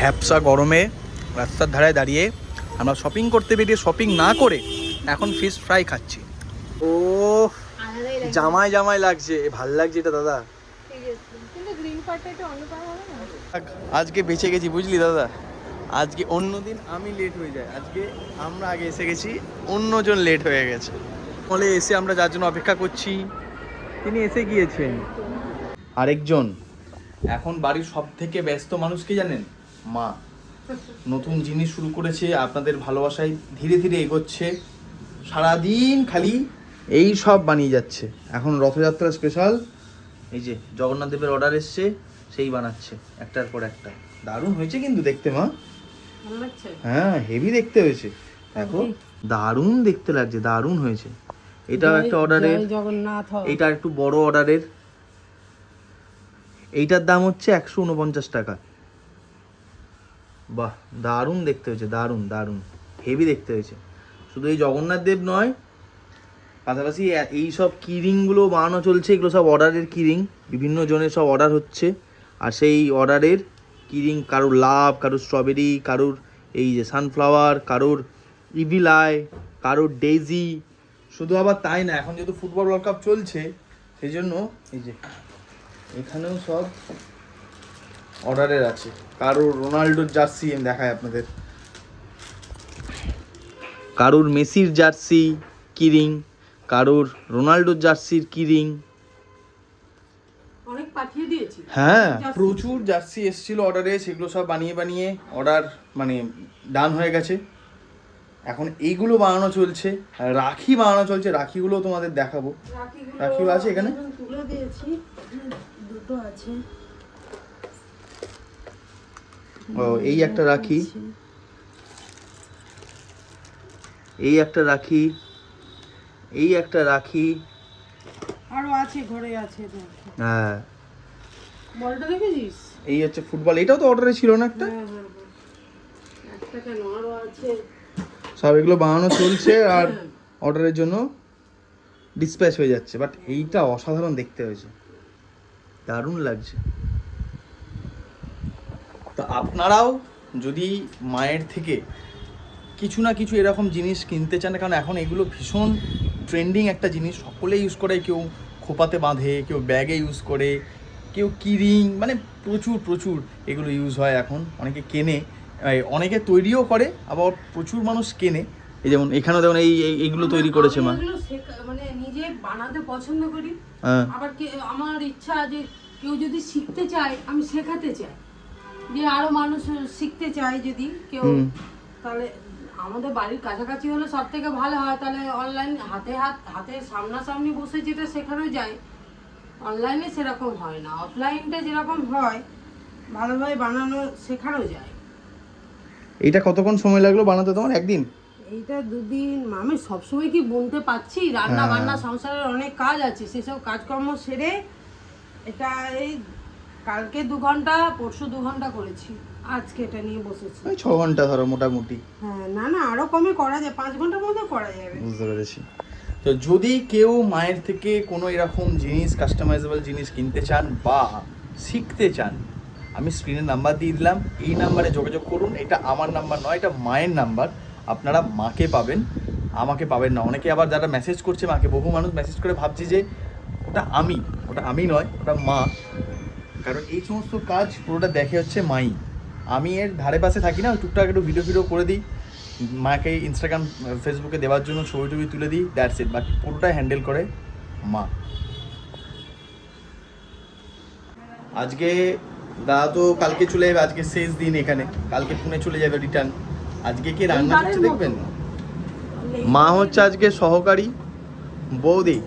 ভ্যাপসা গরমে রাস্তার ধারে দাঁড়িয়ে আমরা শপিং করতে বেরিয়ে শপিং না করে এখন ফিশ ফ্রাই খাচ্ছি। ও জামাই জামাই লাগছে, ভাল লাগছে এটা দাদা। আজকে বেঁচে গেছি বুঝলি দাদা, আজকে অন্যদিন আমি লেট হয়ে যাই, আজকে আমরা আগে এসে গেছি, অন্যজন লেট হয়ে গেছে। ফলে এসে আমরা যার জন্য অপেক্ষা করছি তিনি এসে গিয়েছেন। আরেকজন এখন বাড়ির সব থেকে ব্যস্ত মানুষ কি জানেন? মা। নতুন জিনিস শুরু করেছে, আপনাদের ভালোবাসায় ধীরে ধীরে এগোচ্ছে, সারাদিন খালি এই সব বানিয়ে যাচ্ছে। এখন রথযাত্রা স্পেশাল এই যে জগন্নাথ দেবের অর্ডার এসছে, সেই বানাচ্ছে একটার পর একটা। দারুণ হয়েছে কিন্তু দেখতে মা। হ্যাঁ হেভি দেখতে হয়েছে, দেখো দারুণ দেখতে লাগছে, দারুণ হয়েছে। এটাও একটা অর্ডারের, এটা একটু বড় অর্ডারের। এইটার দাম হচ্ছে 149 টাকা। বাহ দারুণ দেখতে হয়েছে, দারুণ দারুণ হেভি দেখতে হয়েছে। শুধু এই জগন্নাথ দেব নয়, পাশাপাশি এই সব কিরিংগুলো বানানো চলছে, এগুলো সব অর্ডারের কিরিং, বিভিন্ন জনের সব অর্ডার হচ্ছে। আর সেই অর্ডারের কিরিং কারোর লাভ, কারোর স্ট্রবেরি, কারোর এই যে সানফ্লাওয়ার, কারোর ইভিল আই, কারোর ডেইজি। শুধু আবার তাই না, এখন যেহেতু ফুটবল ওয়ার্ল্ড কাপ চলছে সেই জন্য এই যে এখানেও সব অর্ডারের আছে। কারোর রোনাল্ডোর জার্সি আমি দেখাই আপনাদের, কারোর মেসির জার্সি কিরিং, কারোর রোনাল্ডোর জার্সির কিরিং। অনেক পাঠিয়ে দিয়েছি। হ্যাঁ প্রচুর জার্সি এসেছিল অর্ডারে, সেগুলো সব বানিয়ে বানিয়ে অর্ডার মানে ডান হয়ে গেছে। এখন এইগুলো বানানো চলছে, রাখি বানানো চলছে, রাখিগুলো তোমাদের দেখাবো। রাখিগুলো আছে এখানে, তুলে দিয়েছি, দুটো আছে। ও এই একটা রাখি, এই একটা রাখি, এই একটা রাখি, আরো আছে ঘরে আছে। হ্যাঁ বলটা দেখেছিস? এই হচ্ছে ফুটবল, এটাও তো অর্ডারে ছিল না একটা? একটা কেন আরো আছে। সব এগুলো বানানো চলছে আর অর্ডারের জন্য ডিসপ্যাচ হয়ে যাচ্ছে। বাট এইটা অসাধারণ দেখতে হয়েছে, দারুণ লাগছে। তো আপনারাও যদি মায়ের থেকে কিছু না কিছু এরকম জিনিস কিনতে চান, কারণ এখন এগুলো ভীষণ ট্রেন্ডিং একটা জিনিস, সকলে ইউজ করে, কেউ খোপাতে বাঁধে, কেউ ব্যাগে ইউজ করে, কেউ কিরিং, মানে প্রচুর প্রচুর এগুলো ইউজ হয় এখন। অনেকে কেনে, অনেকে তৈরিও করে, আবার প্রচুর মানুষ কেনে। এই যেমন এখানেও দেখুন এইগুলো তৈরি করেছে মা। মানে নিজে বানাতে পছন্দ করি, আবার আমার ইচ্ছা যে কেউ যদি শিখতে চায় আমি শেখাতে চাই, যে আরো মানুষ শিখতে চায় যদি কেউ, তাহলে আমাদের বাড়ির কাছাকাছি হলে সব থেকে ভালো হয়। তাহলে অনলাইন হাতে সামনাসামনি বসে যেটা শেখানো যায়, অনলাইনে সেরকম হয় না। অফলাইনটা যেরকম হয় ভালোভাবে বানানো শেখানো যায়। এইটা কতক্ষণ সময় লাগলো বানাতে তোমার? একদিন? এইটা দুদিন। আমি সবসময় কি বলতে পারছি, রান্না বান্না সংসারের অনেক কাজ আছে, সেসব কাজকর্ম সেরে এটা এই কালকে 2 ঘন্টা, পরশু 2 ঘন্টা করেছি, আজকে এটা নিয়ে বসেছি। 6 ঘন্টা ধরো মোটামুটি। হ্যাঁ না না আরো কমে করা যায়, 5 ঘন্টার মধ্যে করা যাবে। বুঝতে পেরেছি। তো যদি কেউ মায়ের থেকে কোনো এরকম জিনিস, কাস্টমাইজেবল জিনিস কিনতে চান বা শিখতে চান, আমি স্ক্রিনের নাম্বার দিয়ে দিলাম, এই নাম্বারে যোগাযোগ করুন। এটা আমার নাম্বার নয়, এটা মায়ের নাম্বার। আপনারা মাকে পাবেন, আমাকে পাবেন না। অনেকে আবার যারা মেসেজ করছে মাকে, বহু মানুষ মেসেজ করে ভাবছি যে ওটা আমি নয়, ওটা মা। কারণ এই সমস্ত কাজ পুরোটা দেখে হচ্ছে মাই। আমি এর ধারে পাশে থাকি না, ওই টুকটাক একটু ভিডিও করে দিই, মাকে ইনস্টাগ্রাম ফেসবুকে দেওয়ার জন্য ছবি টবি তুলে দিই, দ্যাটস ইট। বাকি পুরোটাই হ্যান্ডেল করে মা। আজকে দাদা তো কালকে চলে যাবে, আজকে শেষ দিন এখানে, কালকে পুনে চলে যাবে রিটার্ন। আজকে কি রান্না হচ্ছে দেখবেন। মা হচ্ছে আজকে সহকারী, বৌদি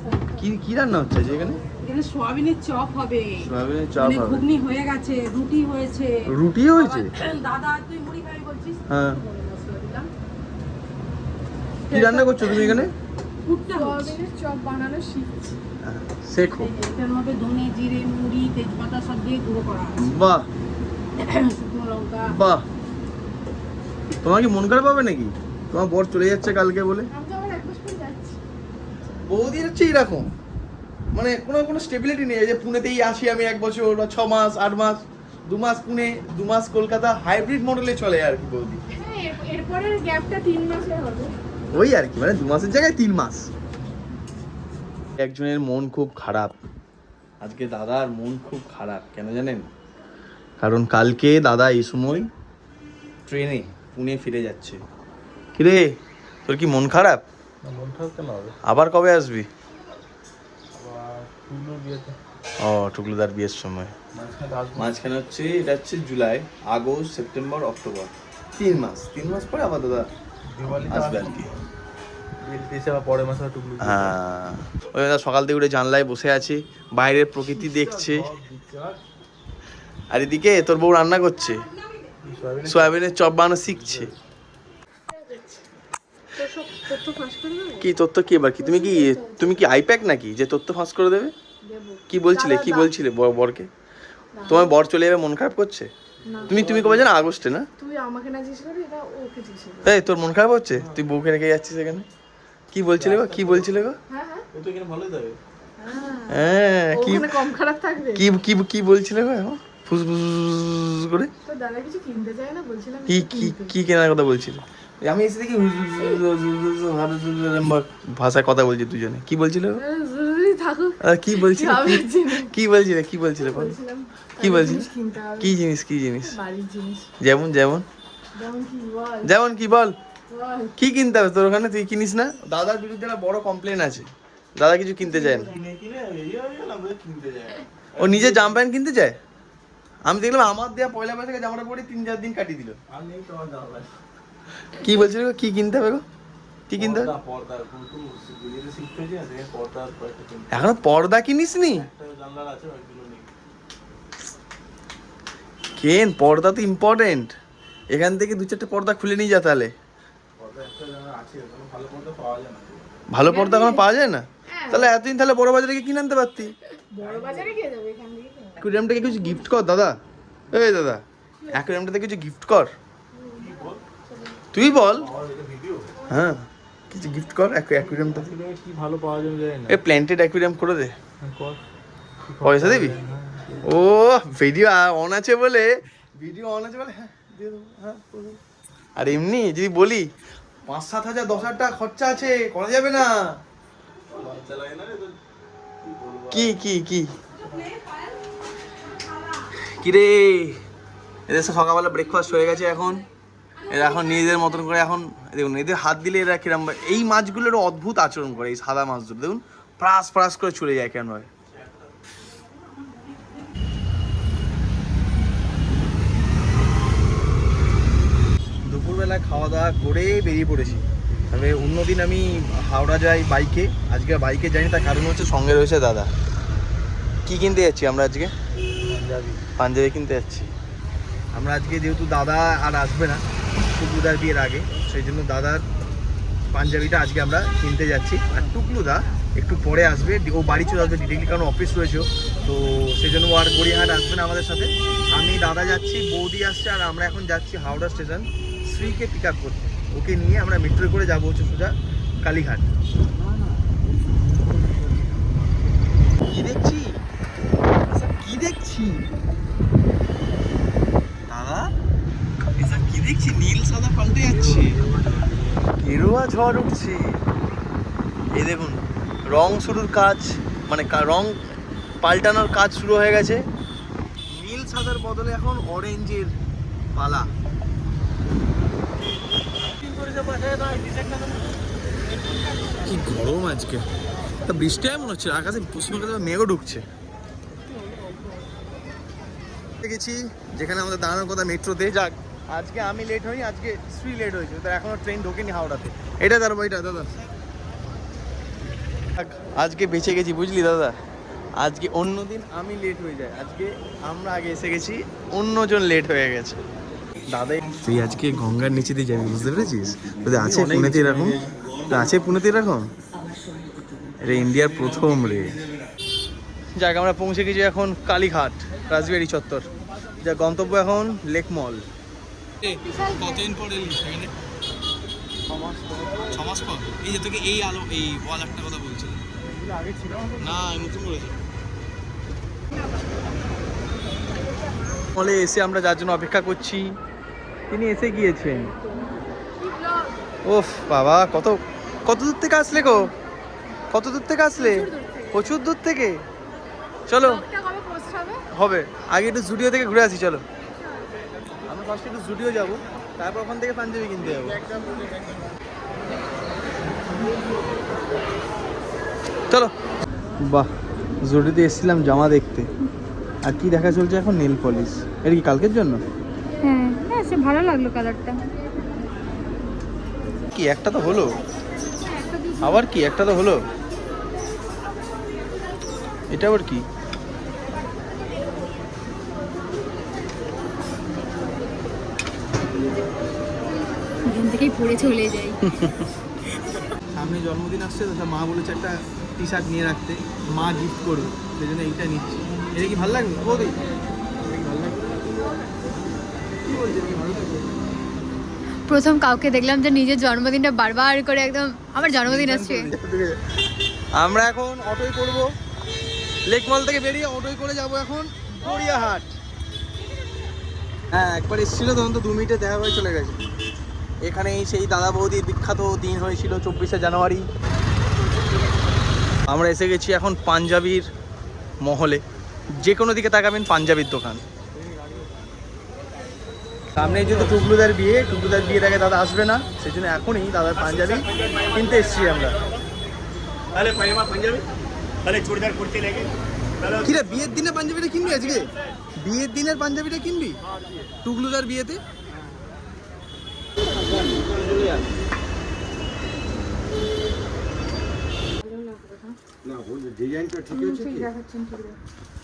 কি রান্না হচ্ছে আজকে এখানে? এখানে সোয়াবিনের চপ হবে, সোয়াবিনের চপ হবে, ঘুগনি হয়ে গেছে, রুটি হয়েছে। রুটি হয়েছে? দাদা তুই মুড়ি খাবি বলছিস? হ্যাঁ। কি রান্না করছো তুমি এখানে? সোয়াবিনের চপ বানানো শিখছি। শেখো। এটার মধ্যে ধনে, জিরে, মুড়ি, তেজপাতা সব দিয়ে গুঁড়ো করা আছে। বাহ শুকনো লঙ্কা। বাহ, তোমার কি মন খারাপ হবে নাকি তোমার বর চলে যাচ্ছে কালকে বলে? আমি তো আবার 1 মাস পর যাচ্ছি। বৌদি হচ্ছে এরকম, মানে কোনো স্টেবিলিটি নেই। যে পুনেতেই আসি আমি 1 বছর বা 6 মাস 8 মাস, 2 মাস পুনে, 2 মাস কলকাতা, হাইব্রিড মডেলে চলে আর কি বৌদি। এরপরের গ্যাপটা 3 মাসের হবে। ওই আর কি, মানে 2 মাসের জায়গায় 3 মাস। একজনের মন খুব খারাপ আজকে, দাদার মন খুব খারাপ। কেন জানেন? কারণ কালকে দাদা এই সময় ট্রেনে পুনে ফিরে যাচ্ছে। কিরে, তোর কি মন খারাপ? মন খারাপ কেন হবে? আবার কবে আসবি? টুকলুর বিয়েতে। ও, টুকলুদার বিয়ের সময়। মাঝখানে হচ্ছে, এটা হচ্ছে জুলাই, আগস্ট, সেপ্টেম্বর, অক্টোবর, 3 মাস। 3 মাস পরে আবার দাদা আসবে আর কি। পরের মাসে টুকলু। হ্যাঁ, ওই দাদা সকাল থেকে উঠে জানলায় বসে আছে, বাইরের প্রকৃতি দেখছে। আর এদিকে তোর বউ রান্না করছে, সয়াবিনের চপ বানানো শিখছে। কি তথ্য কি এবার? কি তুমি কি আইপ্যাক নাকি যে তথ্য ফাঁস করে দেবে? কি বলছিলে বরকে? তোমার বর চলে যাবে, মন খারাপ করছে? তুমি কবে জানো? আগস্টে না? তুই আমাকে না জিজ্ঞেস করি, এটা ওকে জিজ্ঞেস করি। এই তোর মন খারাপ হচ্ছে? তুই বউকে রেখে যাচ্ছিস এখানে? কি বলছিলে গো? হ্যাঁ হ্যাঁ, ও তো এখানে ভালোই যাবে। হ্যাঁ, ওখানে কম খারাপ থাকবে। কি বলছিলে গো এখন ফুসফুস করে? তো দাদা কিছু কিনতে চায় না, বলছিলাম কি কেনার কথা বলছিলে? আমি এসে দেখি ভাষায় কথা বলছি দুজনে। কি বলছিলে গো? থাকুক। কি বলছিলে? কি বলছিলে কি বলছিলে কি জিনিস? বাড়ির জিনিস। যেমন কি বল? বল। কি কিনতে হবে তোর ওখানে? তুই কিনিস না? দাদার বিরুদ্ধে একটা বড় কমপ্লেন আছে, দাদা কিছু কিনতে চায় না। ও নিজে জামা প্যান্ট কিনতে চায়। আমি দেখলাম আমার দেওয়া পয়লা বৈশাখে জামাটা পরে 3-4 দিন কাটিয়ে দিল। কি বলছিল গো? কি কিনতে হবে গো? কি কিনতে হবে? এখনো পর্দা কিনিস নি? কেন, পর্দা তো ইম্পর্টেন্ট। এখান থেকে 2-4টে পর্দা খুলে নিয়ে যা তাহলে। ভালো পর্দা এখনো পাওয়া যায় না? তাহলে এতদিন তাহলে বড় বাজারে গিয়ে কিনে আনতে পারতি। বড় বাজারে গিয়ে যাবে, এখান থেকে অ্যাকুয়ারিয়ামটাকে কিছু গিফট কর দাদা। এই দাদা, অ্যাকুয়ারিয়ামটাতে কিছু গিফট কর। তুই বল। হ্যাঁ, কিছু গিফট কর অ্যাকুয়ারিয়ামটা। কি ভালো পাওয়া যাবে জানি না। এ প্ল্যান্টেড অ্যাকুয়ারিয়াম করে দে। পয়সা দিবি? ও, ভিডিও অন আছে বলে হ্যাঁ দিয়ে দেবো। হ্যাঁ, আর এমনি যদি বলি 5-7 হাজার 10,000 টাকা খরচা আছে, করা যাবে না? কি রে, এদের সকালবেলা ব্রেকফাস্ট হয়ে গেছে। এরা এখন নিজেদের মতন করে, এখন দেখুন এদের হাত দিলে এরা কিরম, এই মাছগুলোর অদ্ভুত আচরণ করে। এই সাদা মাছগুলো দেখুন ফ্রাস করে চলে যায় কেন হয়। দুপুরবেলা খাওয়া দাওয়া করে বেরিয়ে পড়েছি। তবে অন্যদিন আমি হাওড়া যাই বাইকে, আজকে বাইকে যাইনি। তার কারণ হচ্ছে সঙ্গে রয়েছে দাদা। কি কিনতে যাচ্ছি আমরা আজকে? পাঞ্জাবি কিনতে যাচ্ছি আমরা আজকে, যেহেতু দাদা আর আসবে না টুকলুদার বিয়ের আগে, সেই জন্য দাদার পাঞ্জাবিটা আজকে আমরা কিনতে যাচ্ছি। আর টুকলুদা একটু পরে আসবে, ও বাড়ি চলে আসবে ডিরেক্টলি, কারণ অফিস রয়েছে। তো সেই জন্য ও আর গড়িয়াহাট আসবে না আমাদের সাথে। আমি, দাদা যাচ্ছি, বৌদি আসছে, আর আমরা এখন যাচ্ছি হাওড়া স্টেশন শ্রীকে পিক আপ করতে। ওকে নিয়ে আমরা মেট্রো করে যাবো হচ্ছে সোজা কালীঘাট। কি দেখছি দাদা? এসব কি দেখছি? নীল সাদা পাল্টে যাচ্ছে, গেরুয়া ঝড় উঠছে। এই দেখুন, রং শুরুর কাজ, মানে রং পাল্টানোর কাজ শুরু হয়ে গেছে। নীল সাদার বদলে এখন অরেঞ্জের পালা। কি গরম আজকে, বৃষ্টি এমন হচ্ছে, আকাশে পশ্চিমবঙ্গে মেঘও ঢুকছে। গেছি যেখানে আমাদের দাঁড়ানোর কথা, মেট্রোতে। যাক, আজকে আমি লেট হইনি, আজকে শ্রী লেট হয়েছে। তো এখনো ট্রেন ঢোকেনি হাওড়াতে। এটা দাঁড়াবো, এটা দাদা। আজকে বেঁচে গেছি বুঝলি দাদা। আজকে অন্যদিন আমি লেট হয়ে যাই, আজকে আমরা আগে এসে গেছি, অন্যজন লেট হয়ে গেছে। দাদাই তুই আজকে গঙ্গার নিচে দিয়ে যাবি, বুঝতে পেরেছিস? আছে পুনেতে এরকম, আছে পুনেতে এরকম। এটা ইন্ডিয়ার প্রথম রে। যাক, আমরা পৌঁছে গেছি এখন কালীঘাট, রাজবিহারী চত্বর। যা গন্তব্য এখন লেক মল। কতদিন পর এলি এখানে? 6 মাস পর। এই যে তোকে এই আলো, এই ওয়াল একটা কথা বলছিল, আগে ছিল না, নতুন করেছে। মলে এসে আমরা যার জন্য অপেক্ষা করছি তিনি এসে গিয়েছেন। ওফ বাবা, কত কত দূর থেকে আসলে গো? কত দূর থেকে আসলে? প্রচুর দূর থেকে। চলো হবে, আগে একটু জুডিও থেকে ঘুরে আসি। চলো আমরা ফার্স্ট একটু জুডিও যাবো, তারপর ওখান থেকে পাঞ্জাবি কিনতে যাবো। চলো। বাহ, জুডিওতে এসেছিলাম জামা দেখতে, আর কি দেখা চলছে এখন? Nail polish. এটা কি কালকের জন্য? হ্যাঁ হ্যাঁ, সে ভালো লাগলো কালারটা। কি একটা তো হলো, আবার কি একটা তো হলো, এটা আবার কি? এখান থেকেই পরে চলে যাই। সামনে জন্মদিন আসছে তো, মা বলেছে একটা টি শার্ট নিয়ে রাখতে, মা গিফট করবে, সেই জন্য এইটা নিচ্ছি। এটা কি ভালো লাগবে বৌদি? ভালো লাগবে? কি বলছে, কি ভালো লাগবে? প্রথম কাউকে দেখলাম যে নিজের জন্মদিনটা বারবার করে একদম আমার জন্মদিন আসছে। আমরা এখন অটোয় করব, লেক মল থেকে বেরিয়ে অটোয় করে যাব এখন গড়িয়াহাট। হ্যাঁ, একবার এসেছিল তখন তো 2 মিনিটে দেখা হয়ে চলে গেছে। এখানেই সেই দাদা বৌদির বিখ্যাত দিন হয়েছিল 24শে জানুয়ারি। আমরা এসে গেছি এখন পাঞ্জাবির মহলে। যে কোনো দিকে তাকাবেন পাঞ্জাবির দোকান। সামনে যেহেতু টুকলুদার বিয়ে, টুকলুদার বিয়ের আগে দাদা আসবে না, সেই জন্য এখনই দাদার পাঞ্জাবি কিনতে এসেছি আমরা। কিরে, বিয়ের দিনে পাঞ্জাবিটা কিনবি আজকে? বিয়ের দিনের পাঞ্জাবিটা কিনবি টুকলুদার বিয়েতে?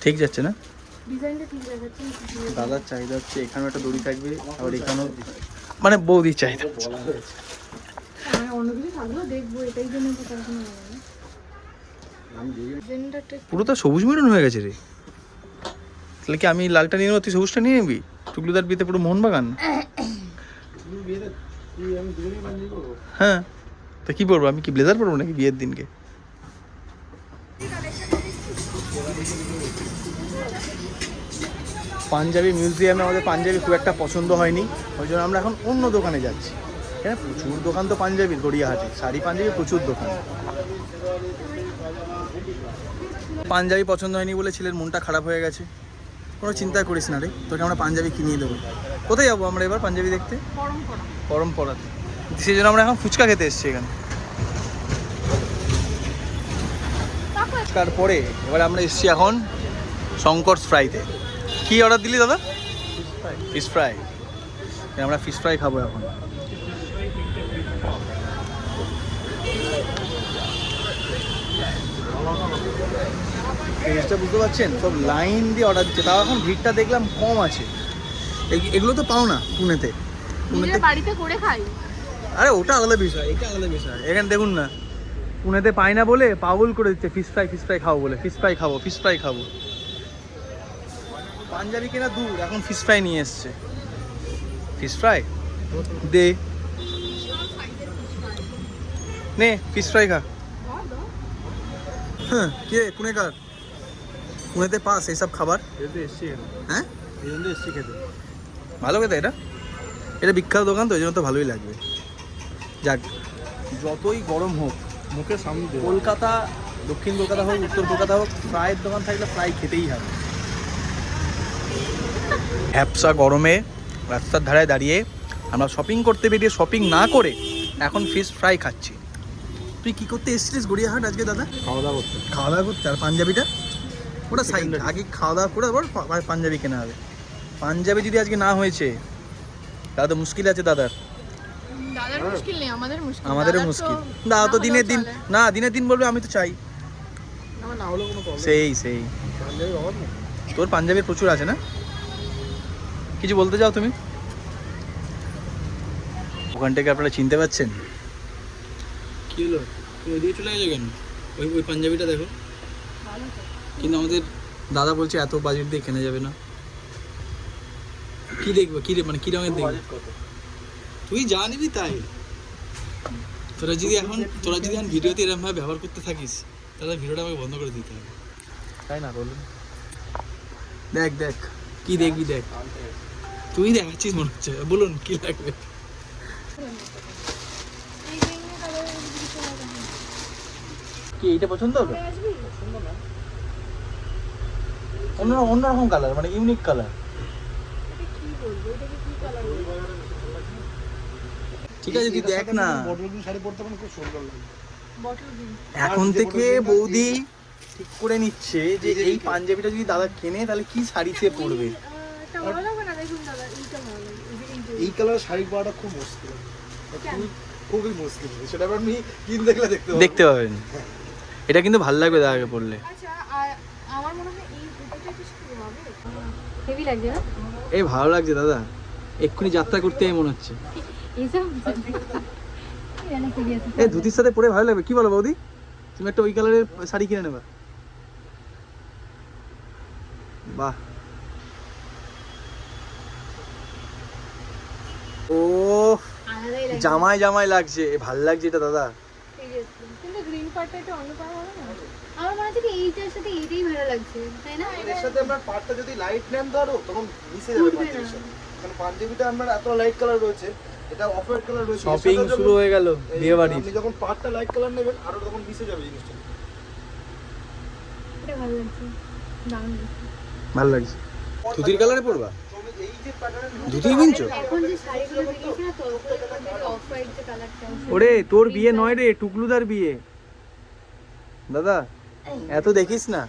ঠিক যাচ্ছে না? দাদার চাহিদা হচ্ছে এখানেও একটা দড়ি থাকবে, আবার এখানেও, মানে বৌদির চাহিদা। পুরো তো সবুজ মেরুন হয়ে গেছে রে। তাহলে কি আমি লালটা নিয়ে নেবো, তুই সবুজটা নিয়ে নিবি? টুকলুদার বিয়েতে পুরো মোহনবাগান। হ্যাঁ, তা কি পরবো? আমি কি ব্লেজার পরবো নাকি বিয়ের দিনকে? পাঞ্জাবি মিউজিয়ামে আমাদের পাঞ্জাবি খুব একটা পছন্দ হয়নি, ওই জন্য আমরা এখন অন্য দোকানে যাচ্ছি। হ্যাঁ, প্রচুর দোকান তো পাঞ্জাবির গড়িয়াহাটে, শাড়ি পাঞ্জাবি প্রচুর দোকান। পাঞ্জাবি পছন্দ হয়নি বলে ছেলের মনটা খারাপ হয়ে গেছে। কোনো চিন্তা করিস না রে, তোকে আমরা পাঞ্জাবি কিনিয়ে দেবো। কোথায় যাবো আমরা এবার পাঞ্জাবি দেখতে? পরম্পরাতে। সেই জন্য আমরা এখন ফুচকা খেতে এসেছি এখানে। তারপরে এবার আমরা এসেছি এখন শঙ্করস ফ্রাইতে। কি অর্ডার দিলি দাদা? Fish fry. আমরা ফিশ ফ্রাই খাবো এখন। জিনিসটা বুঝতে পারছেন, সব লাইন দিয়ে অর্ডার দিচ্ছে, তাও এখন ভিড়টা দেখলাম কম আছে। এগুলো তো পাও না পুনেতে। বাড়িতে করে খাই। আরে ওটা আলাদা বিষয়, এটা আলাদা বিষয়। এখানে দেখুন না, পুনেতে পাই না বলে পাগল করে দিচ্ছে, ফিশ ফ্রাই খাবো বলে। ফিশ ফ্রাই খাবো। পাঞ্জাবি কেনা দূর, এখন ফিশ ফ্রাই নিয়ে এসছে। ফিশ ফ্রাই দে, নে ফিশ ফ্রাই খা। হ্যাঁ, কে পুনেকার? পুনেতে পাস এইসব খাবার? হ্যাঁ, এই জন্য এসছি খেতে। ভালো খেতে এটা, এটা বিখ্যাত দোকান তো, এই জন্য তো ভালোই লাগবে। যাক, যতই গরম হোক, মুখের সামনে কলকাতা, দক্ষিণ কলকাতা হোক, উত্তর কলকাতা হোক, ফ্রাইয়ের দোকান থাকলে ফ্রাই খেতেই হবে। ভ্যাপসা গরমে রাস্তার ধারে দাঁড়িয়ে আমরা শপিং করতে বেরিয়ে শপিং না করে এখন ফিশ ফ্রাই খাচ্ছি। তুই কি করতে এসেছিলিস গড়িয়াহাট আজকে দাদা? খাওয়া দাওয়া করতে। আর পাঞ্জাবিটা ওটা সাইড, আগে খাওয়া দাওয়া করে আবার পাঞ্জাবি কেনা হবে। পাঞ্জাবি যদি আজকে না হয়েছে তাহলে তো মুশকিল আছে দাদার। মুশকিল নেই, আমাদেরও মুশকিল। দাদা তো দিনের দিন না, দিনের দিন বলবে আমি তো চাই। না হলে কোনো প্রবলেম। সেই পাঞ্জাবি অভাব নেই। তোর পাঞ্জাবির প্রচুর আছে না? কিছু বলতে চাও তুমি? ওখান থেকে আপনারা চিনতে পারছেন? কি হলো, তুমি ওইদিকে চলে গেছো কেন? ওই পাঞ্জাবিটা দেখো, কিন্তু আমাদের দাদা বলছে এত বাজেট দিয়ে কেনা যাবে না। কি দেখবো, কি রে, মানে কি রঙের দেখবো? তুই যা নিবি তাই। তোরা যদি এখন ভিডিওতে এরকম ভাবে ব্যবহার করতে থাকিস, তাহলে ভিডিওটা আমাকে বন্ধ করে দিতে হবে, তাই না? বলুন। দেখ কি দেখবি দেখ, তুই দেখাচ্ছিস মনে হচ্ছে। বলুন কি লাগবে? কি এইটা পছন্দ হবে? অন্যরকম কালার, মানে ইউনিক কালার। ঠিক আছে তুই দেখ না। বটল গ্রিন শাড়ি পরতে মানে খুব সুন্দর লাগে। এখন থেকে বৌদি ঠিক করে নিচ্ছে যে এই পাঞ্জাবিটা যদি দাদা কেনে তাহলে কি শাড়ি সে পরবে। এই কালারের শাড়ি পরাটা খুব মুশকিল, খুবই মুশকিল। সেটা আপনি কিন দেখলে দেখতে পাবেন। এটা কিন্তু ভালো লাগবে দাদাকে পরলে। আমার মনে হয় এই দুটোটা কি শুরু হবে? হেভি লাগছে না? এই ভালো লাগছে দাদা, এক্ষুনি যাত্রা করতে মনে হচ্ছে। এইসব এই ধুতির সাথে পরে ভালো লাগবে, কি বলো বৌদি? তুমি একটা ওই কালারের শাড়ি কিনে নেবা। বাহ, ও জামাই জামাই লাগছে, ভাল লাগছে এটা দাদা। কিন্তু গ্রিন পার্টটা একটু অন্য পার হবে না? আমার মনে হচ্ছে কি এইটার সাথে এইটাই ভালো লাগছে, তাই না? এর সাথে আপনার পাটটা যদি লাইট নেন ধরো তখন মিশে যাবে পাঞ্জাবির সাথে। কারণ পাঞ্জাবিটা আপনার এত লাইট কালার রয়েছে, এটা অফ হোয়াইট কালার রয়েছে। শপিং শুরু হয়ে গেল বিয়ে বাড়ি। আপনি যখন পাটটা লাইট কালার নেবেন আরো তখন মিশে যাবে জিনিসটা। এটা ভালো লাগছে, দারুণ লাগছে। ভালো লাগছে। ধুতির কালারে পরবা? এই যে প্যাটার্ন ধুতি কিনছো? এখন যে শাড়িগুলো দেখিয়েছি না, তো অফ হোয়াইট যে কালারটা, ওরে তোর বিয়ে নয় রে, টুকলুদার বিয়ে। দাদা এত দেখিস না,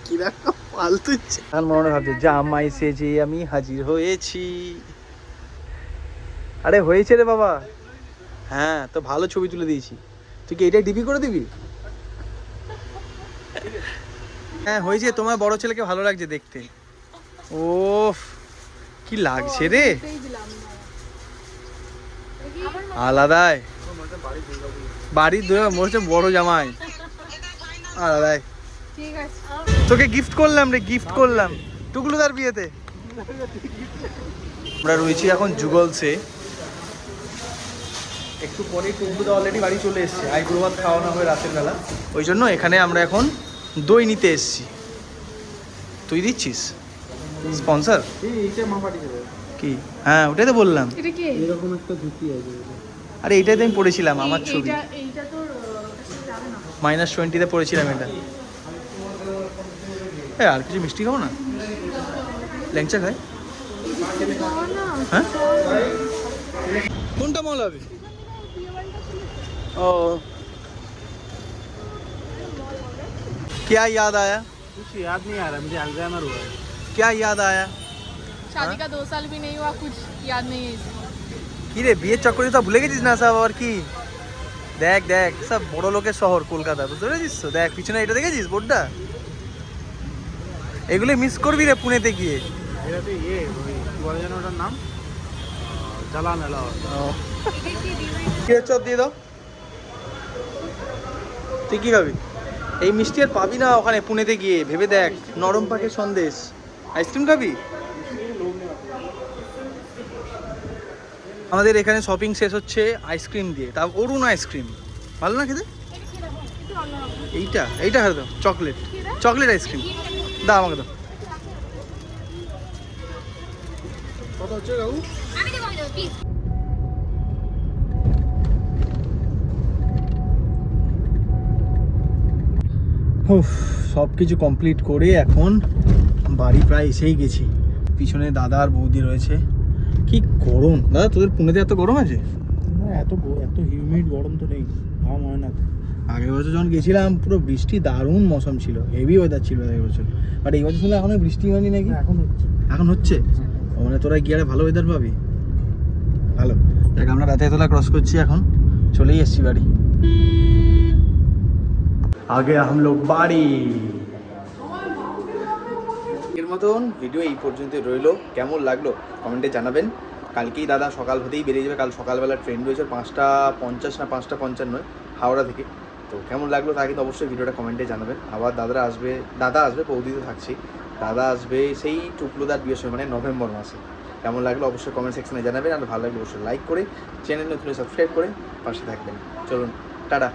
কিরকম ফালতু ইচ্ছে। আর মনে ভাবছে জামাই সেজে আমি হাজির হয়েছি। আরে হয়েছে রে বাবা। হ্যাঁ তো ভালো ছবি তুলে দিয়েছি, তুই কি এটাই ডিপি করে দিবি? হ্যাঁ হয়েছে, তোমার বড় ছেলেকে ভালো লাগছে দেখতে। ওফ কি লাগছে রে, আলাদাই বাড়ির ধরে মনে হচ্ছে বড় জামাই, আলাদাই। ঠিক আছে, তোকে গিফট করলাম রে, গিফট করলাম টুকলুদার বিয়েতে। আমরা রয়েছি এখন যুগলসে। একটু পরে টুকলুদা অলরেডি বাড়ি চলে এসেছে, আইবুড়ো ভাত খাওয়ানো হবে রাতের বেলা, ওই জন্য এখানে আমরা এখন দই নিতে এসেছি। তুই দিচ্ছিস স্পন্সর? এইটা মা পাঠিয়ে দেবে। কি? হ্যাঁ ওটাই তো বললাম। এটা কি? এরকম একটা ধুতি আছে। আরে এইটাই তো আমি পড়েছিলাম, আমার ছবি এইটা তোর যাবে না। -20-তে পড়েছিলাম এটা। আর কিছু মিষ্টি খাবো না? ল্যাংচা খাই? হ্যাঁ কোনটা মল হবে? ও क्या याद आया? कुछ याद नहीं आ रहा, मुझे अल्जाइमर हुआ है। क्या याद आया? शादी का 2 साल भी नहीं हुआ, कुछ याद नहीं है इसको। কি রে বিয়ের চক্করে তো ভুলে গেছিস না সব? আর কি দেখ দেখ, সব বড় লোকের শহর কলকাতা, বুঝতে পেরেছিস তো? দেখ পিছনে এটা দেখেছিস বোর্ডটা, এগুলো মিস করবি রে পুনেতে গিয়ে। এটা তো ইয়ে ওই কি বলে যেন ওটার নাম, জ্বালা মেলা। চপ দিয়ে দাও। তুই কি খাবি? এই মিষ্টি আর পাবি না ওখানে পুনেতে গিয়ে, ভেবে দেখ। নরম পাকের সন্দেশ। আইসক্রিম খাবি? আমাদের এখানে শপিং শেষ হচ্ছে আইসক্রিম দিয়ে, তা অরুণ আইসক্রিম ভালো না খেতে? এইটা এইটা খাবে তো, চকলেট চকলেট আইসক্রিম। দাও আমাকে দাও। কত হচ্ছে কাকু? সব কিছু কমপ্লিট করে এখন বাড়ি প্রায় এসেই গেছি। পিছনে দাদা আর বৌদি রয়েছে। কি গরম দাদা, তোদের পুনেতে এত গরম আছে? না এত হিউমিড গরম তো নেই, ঘাম হয় না। আগের বছর যখন গেছিলাম পুরো বৃষ্টি, দারুণ মৌসুম ছিল, হেভি ওয়েদার ছিল আগের বছর। বাট এই বছর শুনলে এখনো বৃষ্টি হয়নি নাকি? এখন হচ্ছে। এখন হচ্ছে? মানে তোরা গিয়ে আরে ভালো ওয়েদার পাবি। ভালো দেখ, আমরা রাতেরতলা ক্রস করছি, এখন চলেই এসছি বাড়ি। আগে हम लोग বাড়ি। এর মতন ভিডিও এই পর্যন্ত রইলো। কেমন লাগলো কমেন্টে জানাবেন। কালকেই দাদা সকাল হতেই বেরিয়ে যাবে, কাল সকালবেলা ট্রেন রয়েছে 5:50 না 5:55 হাওড়া থেকে। তো কেমন লাগলো তা কিন্তু অবশ্যই ভিডিওটা কমেন্টে জানাবেন। আবার দাদা আসবে বৌদি তো থাকছি, দাদা আসবে সেই টুকলুদার বিয়ের সময়, মানে নভেম্বর মাসে। কেমন লাগলো অবশ্যই কমেন্ট সেকশনে জানাবেন, আর ভালো লাগলে অবশ্যই লাইক করে চ্যানেল নতুন সাবস্ক্রাইব করে পাশে থাকবেন। চলুন টাটা।